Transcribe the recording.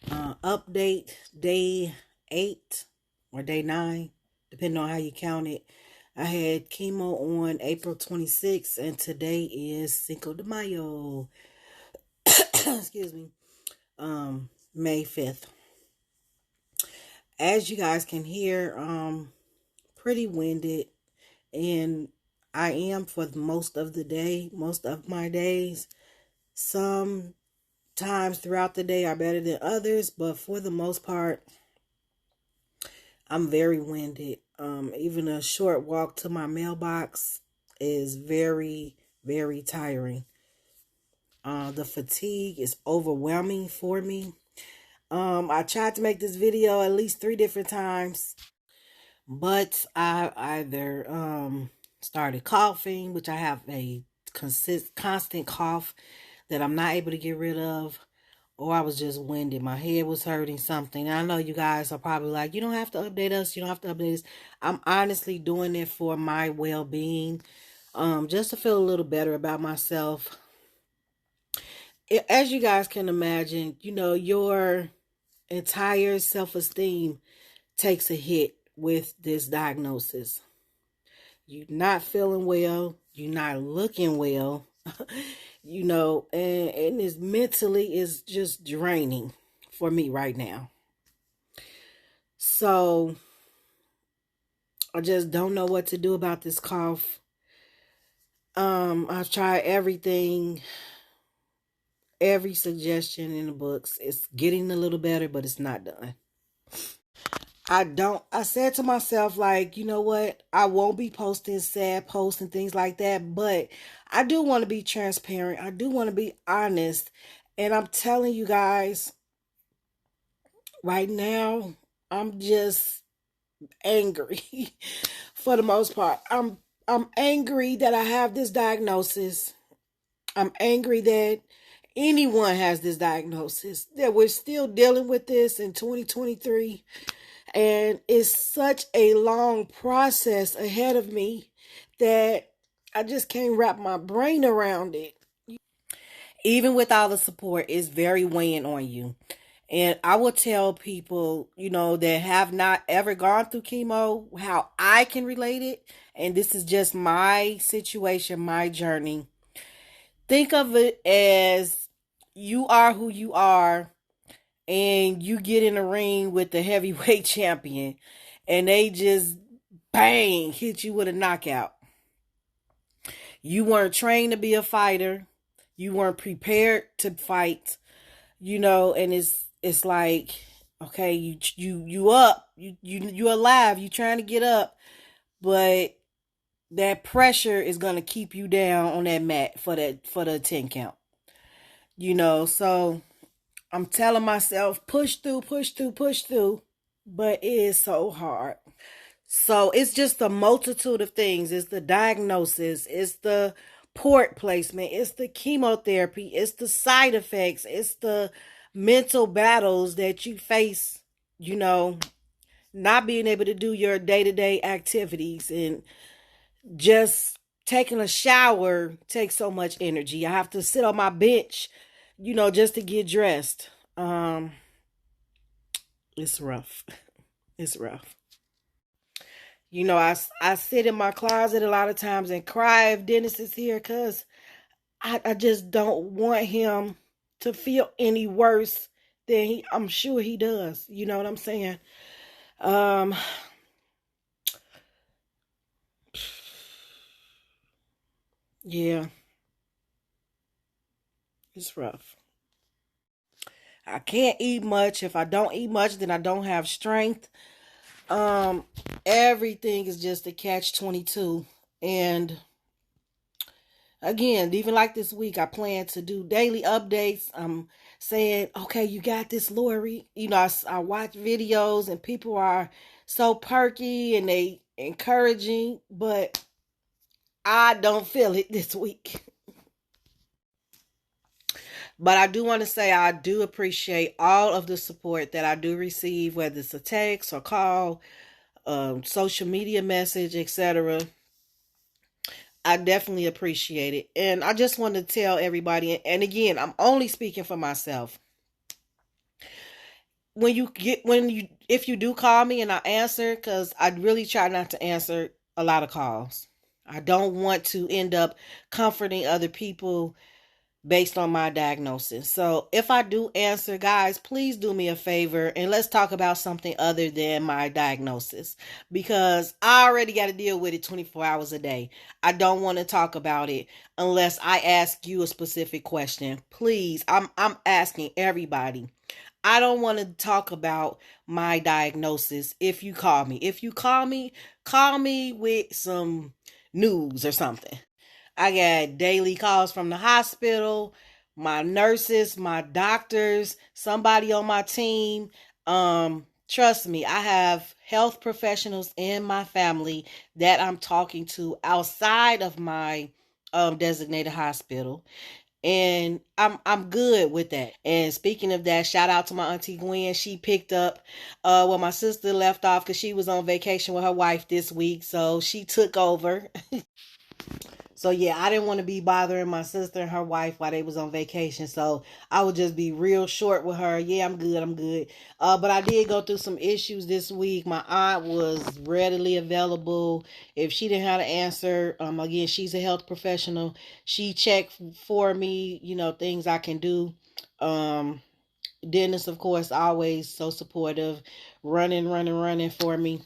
Update day 8 or day 9, depending on how you count it. I had chemo on April 26th, and today is Cinco de Mayo. Excuse me. May 5th. As you guys can hear, pretty winded, and I am for most of the day, most of my days. Some times throughout the day are better than others, but for the most part, I'm very winded. Even a short walk to my mailbox is very, very tiring. The fatigue is overwhelming for me. I tried to make this video at least 3 different times, but I either started coughing, which I have a constant cough that I'm not able to get rid of, or I was just winded. My head was hurting something. And I know you guys are probably like, you don't have to update us. You don't have to update us. I'm honestly doing it for my well-being, just to feel a little better about myself. As you guys can imagine, your entire self-esteem takes a hit with this diagnosis. You're not feeling well. You're not looking well. And it's mentally is just draining for me right now. So I just don't know what to do about this cough. I've tried everything, every suggestion in the books. It's getting a little better, but it's not done. I said to myself, like, you know what? I won't be posting sad posts and things like that, but I do want to be transparent. I do want to be honest. And I'm telling you guys, right now, I'm just angry for the most part. I'm angry that I have this diagnosis. I'm angry that anyone has this diagnosis, that we're still dealing with this in 2023. And it's such a long process ahead of me that I just can't wrap my brain around it. Even with all the support, it's very weighing on you. And I will tell people, that have not ever gone through chemo, how I can relate it. And this is just my situation, my journey. Think of it as you are who you are, and you get in a ring with the heavyweight champion, and they just bang hit you with a knockout. You weren't trained to be a fighter. You weren't prepared to fight. And it's like, okay, you up, you alive, you trying to get up, but that pressure is gonna keep you down on that mat for the 10 count. So I'm telling myself, push through, push through, push through, but it is so hard. So it's just a multitude of things. It's the diagnosis, it's the port placement, it's the chemotherapy, it's the side effects, it's the mental battles that you face, not being able to do your day-to-day activities, and just taking a shower takes so much energy. I have to sit on my bench, just to get dressed. It's rough. It's rough. I sit in my closet a lot of times and cry if Dennis is here, because I just don't want him to feel any worse than I'm sure he does. You know what I'm saying? Yeah, it's rough. I can't eat much. If I don't eat much, then I don't have strength. Um, Everything is just a catch 22. And again, even like this week, I plan to do daily updates. I'm saying, okay, you got this, Lori. I watch videos and people are so perky and they encouraging, but I don't feel it this week. But I do want to say I do appreciate all of the support that I do receive, whether it's a text or call, social media message, etc. I definitely appreciate it. And I just want to tell everybody, and again, I'm only speaking for myself. if you do call me and I answer, because I really try not to answer a lot of calls. I don't want to end up comforting other people based on my diagnosis. So if I do answer, guys, please do me a favor and let's talk about something other than my diagnosis, because I already got to deal with it 24 hours a day. I don't want to talk about it unless I ask you a specific question. Please, I'm asking everybody. I don't want to talk about my diagnosis if you call me. If you call me with some news or something. I got daily calls from the hospital, my nurses, my doctors, somebody on my team. Trust me, I have health professionals in my family that I'm talking to outside of my designated hospital, and I'm good with that. And speaking of that, shout out to my auntie Gwen. She picked up where my sister left off because she was on vacation with her wife this week, so she took over. So yeah, I didn't want to be bothering my sister and her wife while they was on vacation. So I would just be real short with her. Yeah, I'm good. I'm good. But I did go through some issues this week. My aunt was readily available. If she didn't have to answer, again, she's a health professional. She checked for me, things I can do. Dennis, of course, always so supportive, running for me.